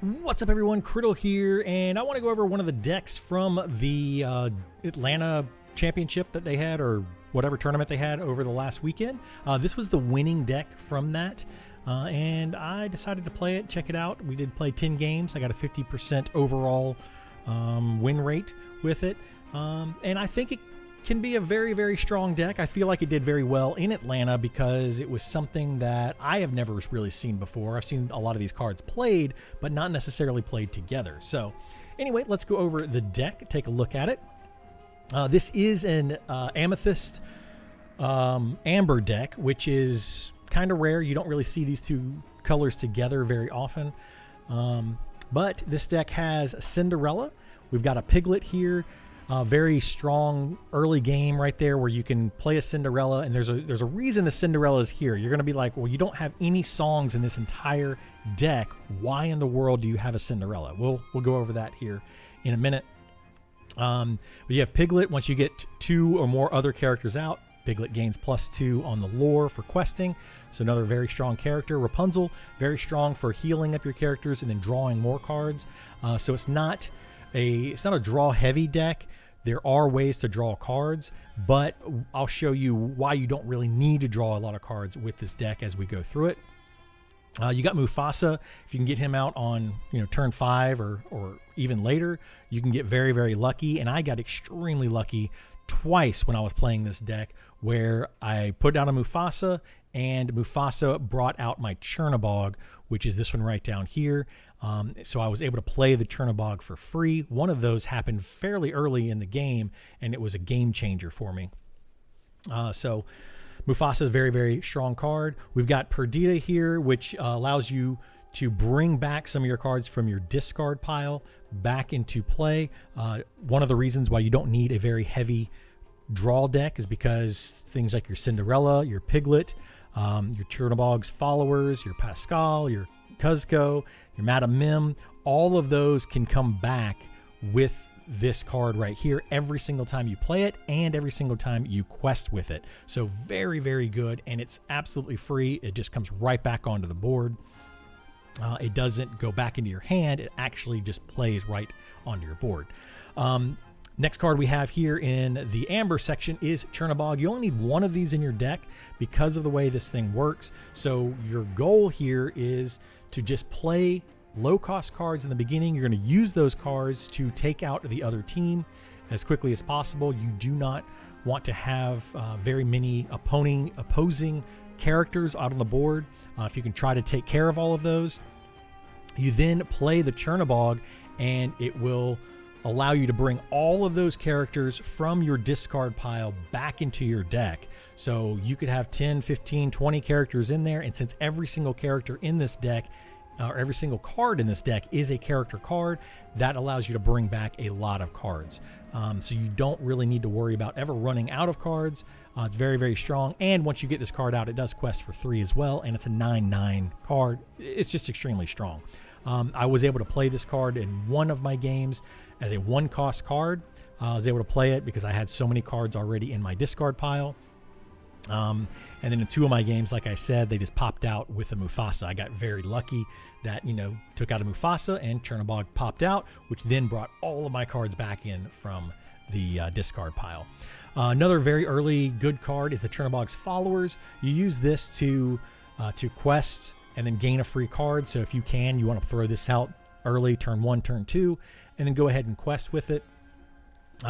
What's up, everyone? Kriddle here, and I want to go over one of the decks from the Atlanta Championship that they had, or whatever tournament they had over the last weekend. This was the winning deck from that, and I decided to play it, check it out. We did play 10 games. I got a 50% overall win rate with it, and I think it can be a very, very strong deck. I feel like it did very well in Atlanta because it was something that I have never really seen before. I've seen a lot of these cards played, but not necessarily played together. So anyway, let's go over the deck, take a look at it. This is an Amethyst Amber deck, which is kind of rare. You don't really see these two colors together very often. But this deck has Cinderella. We've got a Piglet here. Very strong early game right there where you can play a Cinderella, and there's a reason the Cinderella is here. You're going to be like, well, you don't have any songs in this entire deck. Why in the world do you have a Cinderella? We'll go over that here in a minute. You have Piglet. Once you get 2 or more other characters out, Piglet gains +2 on the lore for questing. So another very strong character. Rapunzel, very strong for healing up your characters and then drawing more cards. So it's not a draw heavy deck. There are ways to draw cards, but I'll show you why you don't really need to draw a lot of cards with this deck as we go through it. You got Mufasa. If you can get him out on turn 5 or even later, you can get very, very lucky. And I got extremely lucky twice when I was playing this deck, where I put down a Mufasa and Mufasa brought out my Chernabog, which is this one right down here. So I was able to play the Chernabog for free. One of those happened fairly early in the game, and it was a game changer for me. So Mufasa is a very, very strong card. We've got Perdita here, which allows you to bring back some of your cards from your discard pile back into play. One of the reasons why you don't need a very heavy draw deck is because things like your Cinderella, your Piglet, your Chernabog's followers, your Pascal, your Cuzco, your Madame Mim, all of those can come back with this card right here every single time you play it and every single time you quest with it. So very, very good, and it's absolutely free. It just comes right back onto the board. It doesn't go back into your hand. It actually just plays right onto your board. Next card we have here in the Amber section is Chernabog. You only need one of these in your deck because of the way this thing works. So your goal here is to just play low-cost cards in the beginning. You're going to use those cards to take out the other team as quickly as possible. You do not want to have very many opposing characters out on the board. If you can try to take care of all of those, you then play the Chernabog, and it will allow you to bring all of those characters from your discard pile back into your deck. So you could have 10, 15, 20 characters in there, and since every single character in this deck, or every single card in this deck is a character card, that allows you to bring back a lot of cards. So you don't really need to worry about ever running out of cards. It's very, very strong, and once you get this card out, it does quest for 3 as well, and it's a 9/9 card. It's just extremely strong. I was able to play this card in one of my games as a 1-cost card. I was able to play it because I had so many cards already in my discard pile. And then in 2 of my games, like I said, they just popped out with a Mufasa. I got very lucky that, took out a Mufasa and Chernabog popped out, which then brought all of my cards back in from the discard pile. Another very early good card is the Chernabog's Followers. You use this to quest and then gain a free card. So if you want to throw this out early, turn 1, turn 2, and then go ahead and quest with it.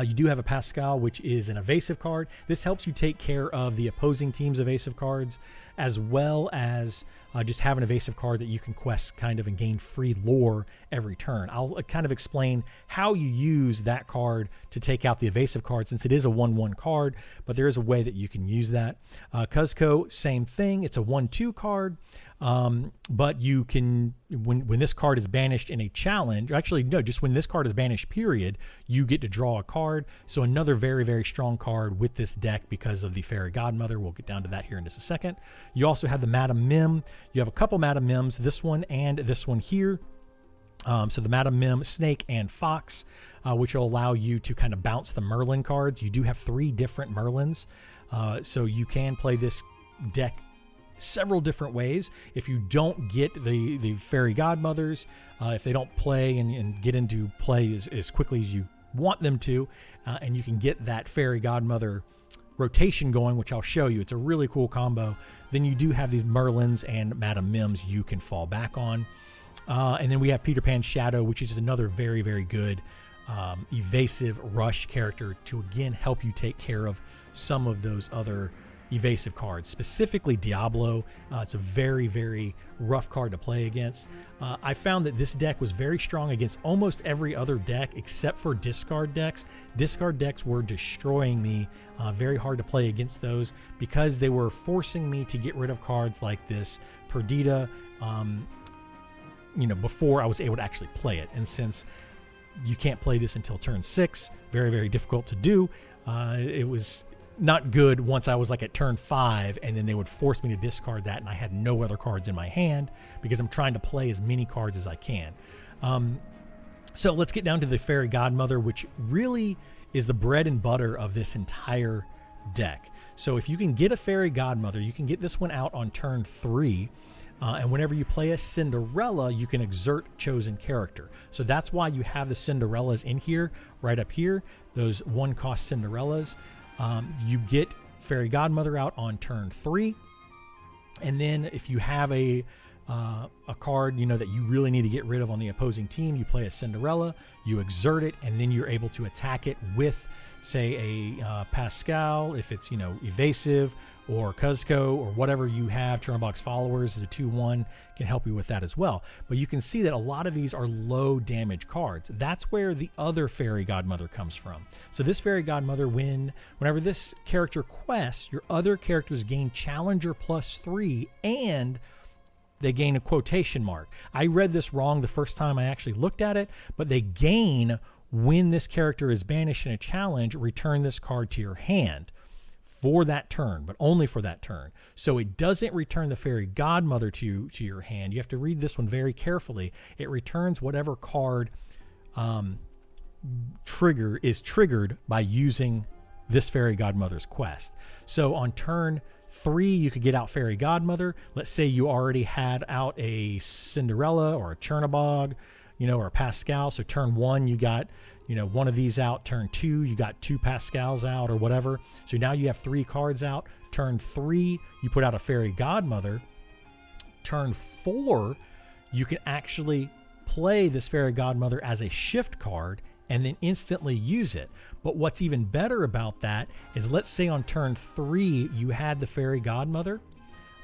You do have a Pascal, which is an evasive card. This helps you take care of the opposing team's evasive cards, as well as just have an evasive card that you can quest kind of and gain free lore every turn. I'll kind of explain how you use that card to take out the evasive card, since it is a 1/1 card, but there is a way that you can use that. Cuzco, same thing. It's a 1/2 card. But you can, when this card is banished in a challenge, actually no, just when this card is banished period, you get to draw a card. So another very, very strong card with this deck because of the Fairy Godmother. We'll get down to that here in just a second. You also have the Madame Mim. You have a couple Madame Mims, this one and this one here. So the Madame Mim, Snake, and Fox, which will allow you to kind of bounce the Merlin cards. You do have 3 different Merlins. So you can play this deck several different ways. If you don't get the fairy godmothers, if they don't play and get into play as quickly as you want them to, and you can get that fairy godmother rotation going, which I'll show you. It's a really cool combo. Then you do have these Merlins and Madame Mims you can fall back on. And then we have Peter Pan's Shadow, which is another very, very good evasive rush character to, again, help you take care of some of those other evasive cards, specifically Diablo. It's a very, very rough card to play against. I found that this deck was very strong against almost every other deck except for discard decks. Discard decks were destroying me. Very hard to play against those because they were forcing me to get rid of cards like this Perdita, before I was able to actually play it. And since you can't play this until turn 6, very, very difficult to do, it was not good once I was like at turn 5, and then they would force me to discard that, and I had no other cards in my hand because I'm trying to play as many cards as I can. So let's get down to the Fairy Godmother, which really is the bread and butter of this entire deck. So if you can get a Fairy Godmother, you can get this one out on turn 3. And whenever you play a Cinderella, you can exert chosen character. So that's why you have the Cinderellas in here, right up here, those 1-cost Cinderellas. You get Fairy Godmother out on turn 3. And then if you have a card, that you really need to get rid of on the opposing team, you play a Cinderella, you exert it, and then you're able to attack it with, say, a Pascal, if it's, evasive, or Cuzco, or whatever you have. Chernobog's Followers is a 2/1, can help you with that as well. But you can see that a lot of these are low damage cards. That's where the other Fairy Godmother comes from. So this Fairy Godmother, whenever this character quests, your other characters gain Challenger +3, and they gain a quotation mark. I read this wrong the first time I actually looked at it, but they gain when this character is banished in a challenge, return this card to your hand for that turn, but only for that turn. So it doesn't return the Fairy Godmother to your hand. You have to read this one very carefully. It returns whatever card is triggered by using this Fairy Godmother's quest. So on turn 3, you could get out Fairy Godmother. Let's say you already had out a Cinderella or a Chernobog, or a Pascal. So turn 1, you got one of these out. Turn 2, you got 2 Pascals out or whatever. So now you have 3 cards out. Turn 3, you put out a Fairy Godmother. Turn 4, you can actually play this Fairy Godmother as a shift card and then instantly use it. But what's even better about that is, let's say on turn 3, you had the Fairy Godmother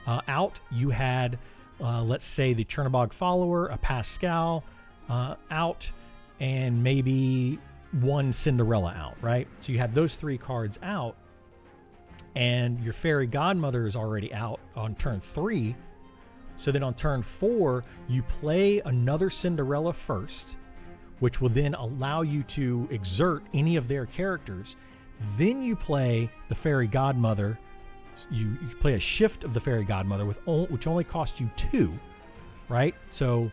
out. You had, let's say, the Chernobog Follower, a Pascal out, and maybe 1 Cinderella out, right? So you have those 3 cards out, and your Fairy Godmother is already out on turn 3. So then on turn 4, you play another Cinderella first, which will then allow you to exert any of their characters. Then you play the Fairy Godmother. You play a shift of the Fairy Godmother, which only costs you 2, right? So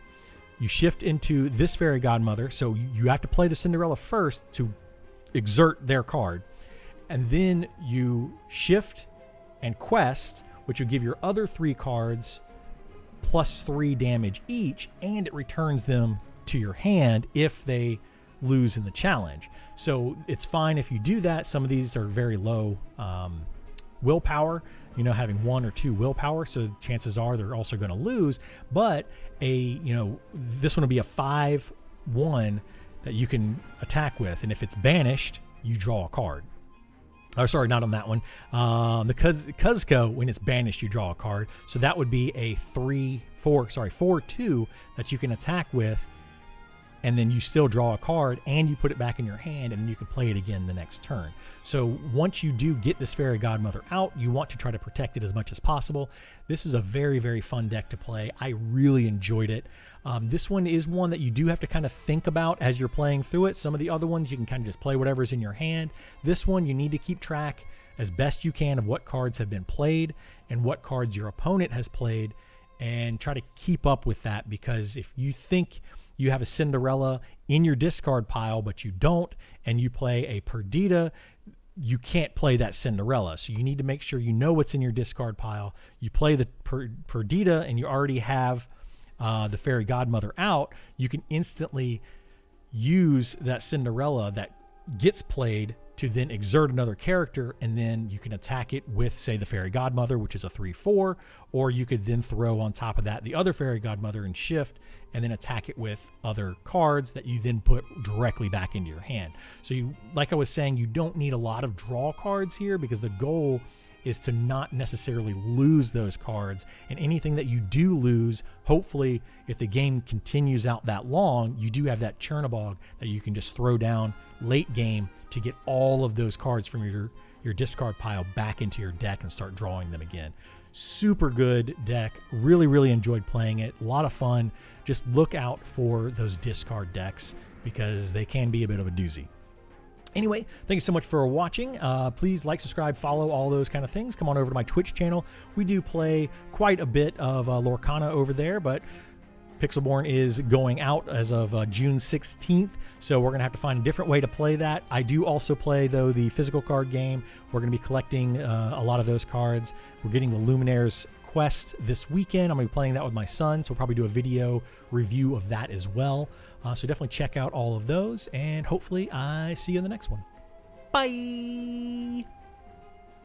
you shift into this Fairy Godmother, so you have to play the Cinderella first to exert their card. And then you shift and quest, which will give your other 3 cards +3 damage each, and it returns them to your hand if they lose in the challenge. So it's fine if you do that. Some of these are very low willpower, having 1 or 2 willpower, so chances are they're also going to lose. But this one will be a 5/1 that you can attack with, and if it's banished, you draw a card. Oh, sorry, not on that one. The Cuzco, when it's banished, you draw a card. So that would be a 4/2 that you can attack with, and then you still draw a card, and you put it back in your hand, and then you can play it again the next turn. So once you do get this Fairy Godmother out, you want to try to protect it as much as possible. This is a very, very fun deck to play. I really enjoyed it. This one is one that you do have to kind of think about as you're playing through it. Some of the other ones, you can kind of just play whatever's in your hand. This one, you need to keep track as best you can of what cards have been played and what cards your opponent has played, and try to keep up with that, because if you think you have a Cinderella in your discard pile, but you don't, and you play a Perdita, you can't play that Cinderella. So you need to make sure you know what's in your discard pile. You play the Perdita and you already have the Fairy Godmother out. You can instantly use that Cinderella that gets played to then exert another character, and then you can attack it with, say, the Fairy Godmother, which is a 3/4, or you could then throw on top of that the other Fairy Godmother and shift, and then attack it with other cards that you then put directly back into your hand. So you, like I was saying, you don't need a lot of draw cards here, because the goal is to not necessarily lose those cards, and anything that you do lose, hopefully if the game continues out that long, you do have that Chernabog that you can just throw down late game to get all of those cards from your discard pile back into your deck and start drawing them again. Super good deck. Really enjoyed playing it. A lot of fun. Just look out for those discard decks because they can be a bit of a doozy. Anyway, thank you so much for watching. Please like, subscribe, follow, all those kind of things. Come on over to my Twitch channel. We do play quite a bit of Lorcana over there, but Pixelborn is going out as of June 16th, so we're going to have to find a different way to play that. I do also play, though, the physical card game. We're going to be collecting a lot of those cards. We're getting the Luminaires quest this weekend. I'm going to be playing that with my son, so we'll probably do a video review of that as well. So definitely check out all of those, and hopefully I see you in the next one. Bye!